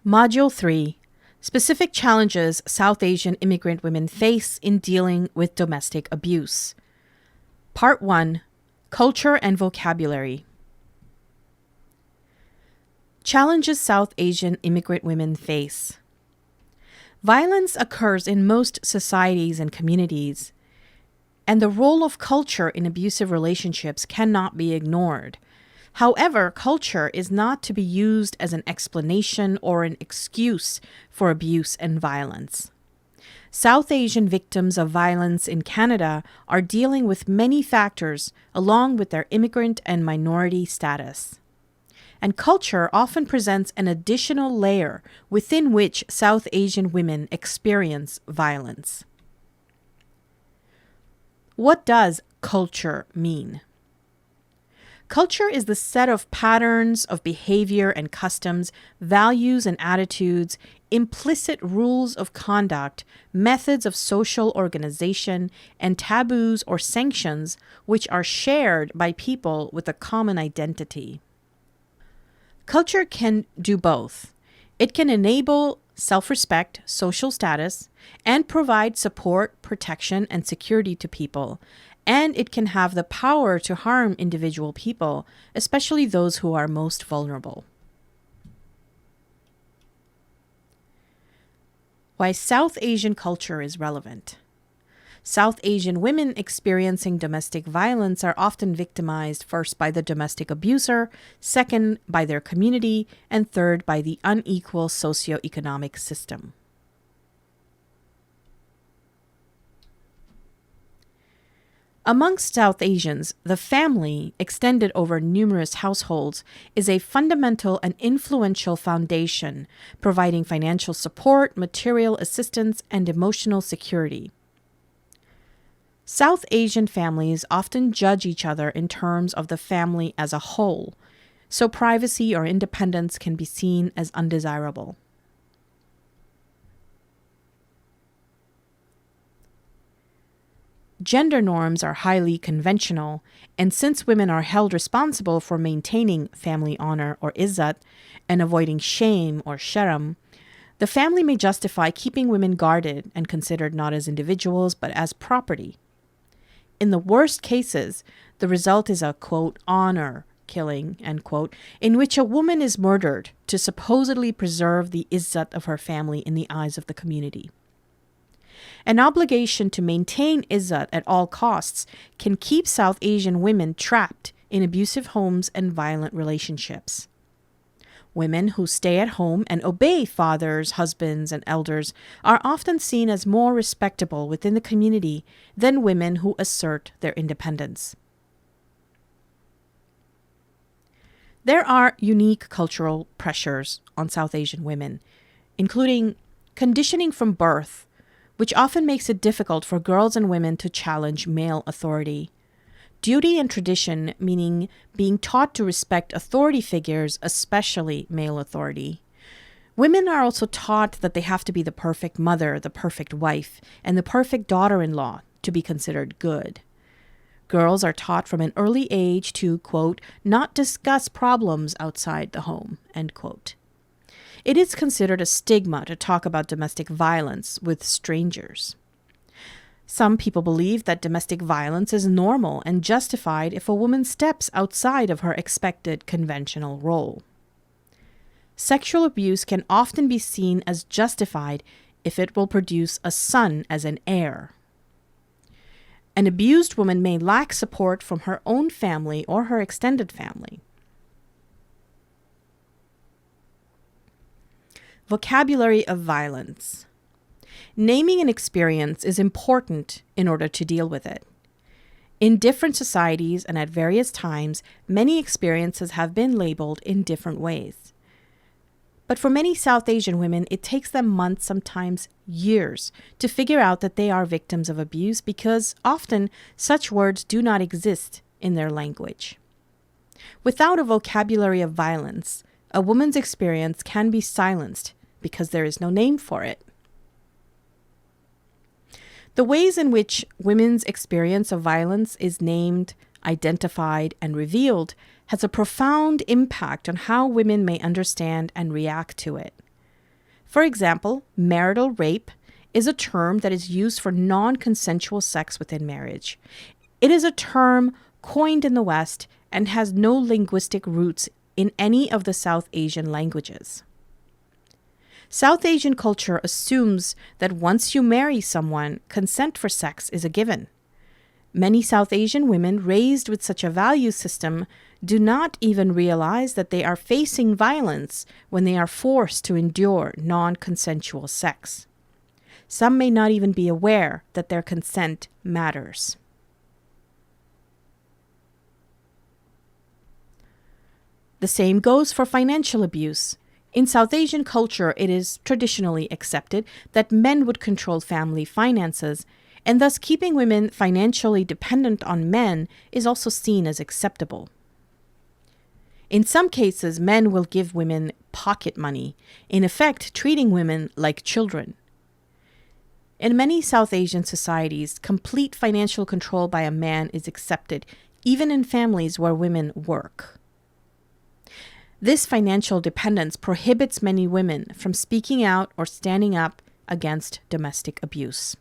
Module 3. Specific challenges South Asian immigrant women face in dealing with domestic abuse. Part 1. Culture and vocabulary. Challenges South Asian immigrant women face. Violence occurs in most societies and communities, and the role of culture in abusive relationships cannot be ignored. However, culture is not to be used as an explanation or an excuse for abuse and violence. South Asian victims of violence in Canada are dealing with many factors along with their immigrant and minority status. And culture often presents an additional layer within which South Asian women experience violence. What does culture mean? Culture is the set of patterns of behavior and customs, values and attitudes, implicit rules of conduct, methods of social organization, and taboos or sanctions which are shared by people with a common identity. Culture can do both. It can enable self-respect, social status, and provide support, protection, and security to people. And it can have the power to harm individual people, especially those who are most vulnerable. Why South Asian culture is relevant. South Asian women experiencing domestic violence are often victimized first by the domestic abuser, second by their community, and third by the unequal socioeconomic system. Amongst South Asians, the family, extended over numerous households, is a fundamental and influential foundation, providing financial support, material assistance, and emotional security. South Asian families often judge each other in terms of the family as a whole, so privacy or independence can be seen as undesirable. Gender norms are highly conventional, and since women are held responsible for maintaining family honor or izzat and avoiding shame or sharam, the family may justify keeping women guarded and considered not as individuals but as property. In the worst cases, the result is a, quote, honor killing, end quote, in which a woman is murdered to supposedly preserve the izzat of her family in the eyes of the community. An obligation to maintain izzat at all costs can keep South Asian women trapped in abusive homes and violent relationships. Women who stay at home and obey fathers, husbands, and elders are often seen as more respectable within the community than women who assert their independence. There are unique cultural pressures on South Asian women, including conditioning from birth, which often makes it difficult for girls and women to challenge male authority. Duty and tradition, meaning being taught to respect authority figures, especially male authority. Women are also taught that they have to be the perfect mother, the perfect wife, and the perfect daughter-in-law to be considered good. Girls are taught from an early age to, quote, not discuss problems outside the home, end quote. It is considered a stigma to talk about domestic violence with strangers. Some people believe that domestic violence is normal and justified if a woman steps outside of her expected conventional role. Sexual abuse can often be seen as justified if it will produce a son as an heir. An abused woman may lack support from her own family or her extended family. Vocabulary of violence. Naming an experience is important in order to deal with it. In different societies and at various times, many experiences have been labeled in different ways. But for many South Asian women, it takes them months, sometimes years, to figure out that they are victims of abuse because often such words do not exist in their language. Without a vocabulary of violence, a woman's experience can be silenced because there is no name for it. The ways in which women's experience of violence is named, identified, and revealed has a profound impact on how women may understand and react to it. For example, marital rape is a term that is used for non-consensual sex within marriage. It is a term coined in the West and has no linguistic roots in any of the South Asian languages. South Asian culture assumes that once you marry someone, consent for sex is a given. Many South Asian women raised with such a value system do not even realize that they are facing violence when they are forced to endure non-consensual sex. Some may not even be aware that their consent matters. The same goes for financial abuse. In South Asian culture, it is traditionally accepted that men would control family finances, and thus keeping women financially dependent on men is also seen as acceptable. In some cases, men will give women pocket money, in effect treating women like children. In many South Asian societies, complete financial control by a man is accepted, even in families where women work. This financial dependence prohibits many women from speaking out or standing up against domestic abuse.